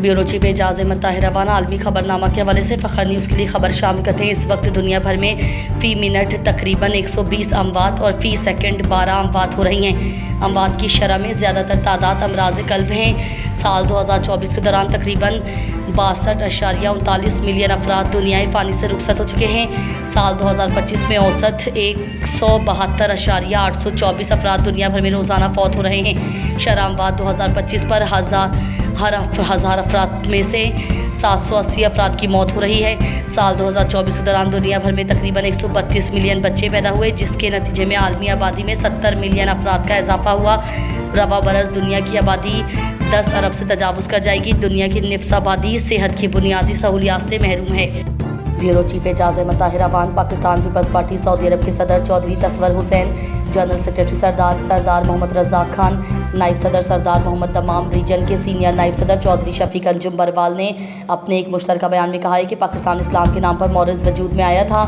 Bureau chief Ejaz Ahmad Tahir रवाना आलमी खबरनामा के हवाले से फ़खर न्यूज़ के लिए खबर शामिल करते हैं। इस वक्त दुनिया भर में फ़ी मिनट तकरीबन 120 अमवात और फ़ी सेकंड 12 अमवात हो रही हैं। अमवात की शरह में ज़्यादातर तादाद अमराज़ क़ल्ब हैं। साल 2024 के दौरान तकरीबन 62.39 मिलियन अफराद दुनियाई फ़ानी से रुखसत हो चुके हैं। साल 2025 में औसत 172.824 अफराद दुनिया भर में रोज़ाना फौत हो रहे हैं। शरह अमवात 2025 पर हर हज़ार अफराद में से 780 अफराद की मौत हो रही है। साल 2024 के दौरान दुनिया भर में तकरीबन 132 मिलियन बच्चे पैदा हुए, जिसके नतीजे में आलमी आबादी में 70 मिलियन अफराद का इजाफा हुआ। रवा बरस दुनिया की आबादी 10 अरब से तजावुज़ कर जाएगी। दुनिया की निफ्स आबादी सेहत की बुनियादी सहूलियात से महरूम है। ब्यूरो चीफ एजाज अहमद ताहिर रवाना, पाकिस्तान पीपल्स पार्टी, सऊदी अरब के सदर चौधरी तसवर हुसैन, जनरल सेक्रेटरी सरदार मोहम्मद रज़ाक खान, नायब सदर सरदार मोहम्मद तमाम, रीजन के सीनियर नायब सदर चौधरी शफीक अंजुम बरवाल ने अपने एक मुश्तरका बयान में कहा है कि पाकिस्तान इस्लाम के नाम पर मौरज़ वजूद में आया था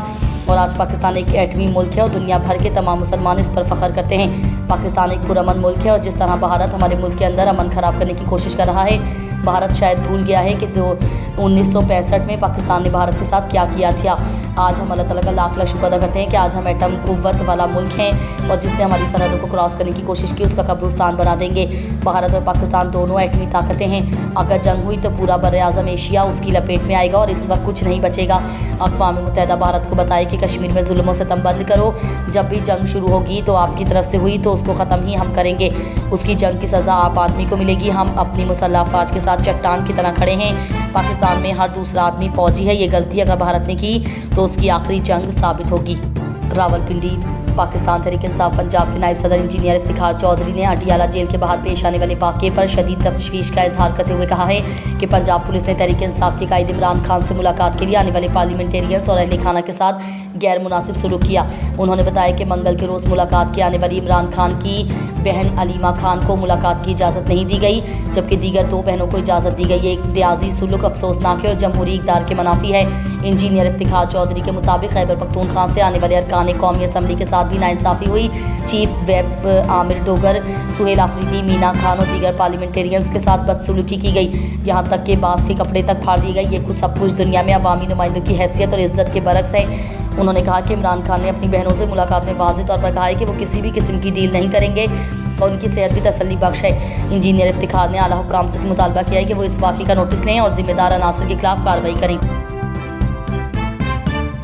और आज पाकिस्तान एक एटमी मुल्क है और दुनिया भर के तमाम मुसलमान इस पर फ़ख्र करते हैं। पाकिस्तान एक पुरअमन मुल्क है और जिस तरह भारत हमारे मुल्क के अंदर अमन ख़राब करने की कोशिश कर रहा है, भारत शायद भूल गया है कि 1965 में पाकिस्तान ने भारत के साथ क्या किया था। आज हम अल्लाह ताला का लाख लाख शुक्र अदा करते हैं कि आज हम एटम कुव्वत वाला मुल्क हैं और जिसने हमारी सरहदों को क्रॉस करने की कोशिश की उसका कब्रिस्तान बना देंगे। भारत और पाकिस्तान दोनों एटमी ताकतें हैं। अगर जंग हुई तो पूरा बर-ए-आज़म एशिया उसकी लपेट में आएगा और इस वक्त कुछ नहीं बचेगा। अक़वाम मुत्तहिदा भारत को बताए कि कश्मीर में जुल्म व सितम बंद करो। जब भी जंग शुरू होगी तो आपकी तरफ से हुई तो उसको ख़त्म ही हम करेंगे। उसकी जंग की सज़ा आप आदमी को मिलेगी। हम अपनी मुसल्लह अफ़वाज के साथ चट्टान की तरह खड़े हैं। पाकिस्तान में हर दूसरा आदमी फ़ौजी है। ये गलती अगर भारत ने की तो उसकी आखिरी जंग साबित होगी। रावलपिंडी, पाकिस्तान तहरीक इंसाफ पंजाब के नायब सदर इंजीनियर इफ्तिखार चौधरी ने अटियाला जेल के बाहर पेश आने वाले वाक़े पर शदीद तशवीश का इजहार करते हुए कहा है कि पंजाब पुलिस ने तहरीक इंसाफ के कायद इमरान खान से मुलाकात के लिए आने वाले पार्लियामेंटेरियंस और अहले खाना के साथ गैर मुनासिब सलूक किया। उन्होंने बताया कि मंगल के रोज़ मुलाकात के आने वाली इमरान खान की बहन अलीमा खान को मुलाकात की इजाज़त नहीं दी गई, जबकि दीगर 2 बहनों को इजाज़त दी गई। ये इम्तियाजी सुलूक अफसोसनाक है और जमहूरी इक़दार के मनाफी है। इंजीनियर इफ्तिखार चौधरी के मुताबिक खैबर पख्तूनख्वा से आने वाले अरकान कौमी असम्बली के साथ भी नाइंसाफ़ी हुई। चीफ वेब आमिर डोगर, सुहेल आफरीदी, मीना खान और दीगर पार्लियामेंटेरियंस के साथ बदसलूकी की गई। यहाँ तक कि बास के कपड़े तक फाड़ दिए गए। ये सब कुछ दुनिया में अवामी नुमाइंदों की हैसियत और इज़्ज़त के बरक्स है। उन्होंने कहा कि इमरान खान ने अपनी बहनों से मुलाकात में वाज़ेह तौर पर कहा है कि वो किसी भी किस्म की डील नहीं करेंगे और उनकी सेहत भी तसल्ली बख्श है। इंजीनियर इफ्तिखार ने आला हुक्काम से मुतालबा किया है कि वो इस वाक़े का नोटिस लें और ज़िम्मेदार अनासर के खिलाफ कार्रवाई करें।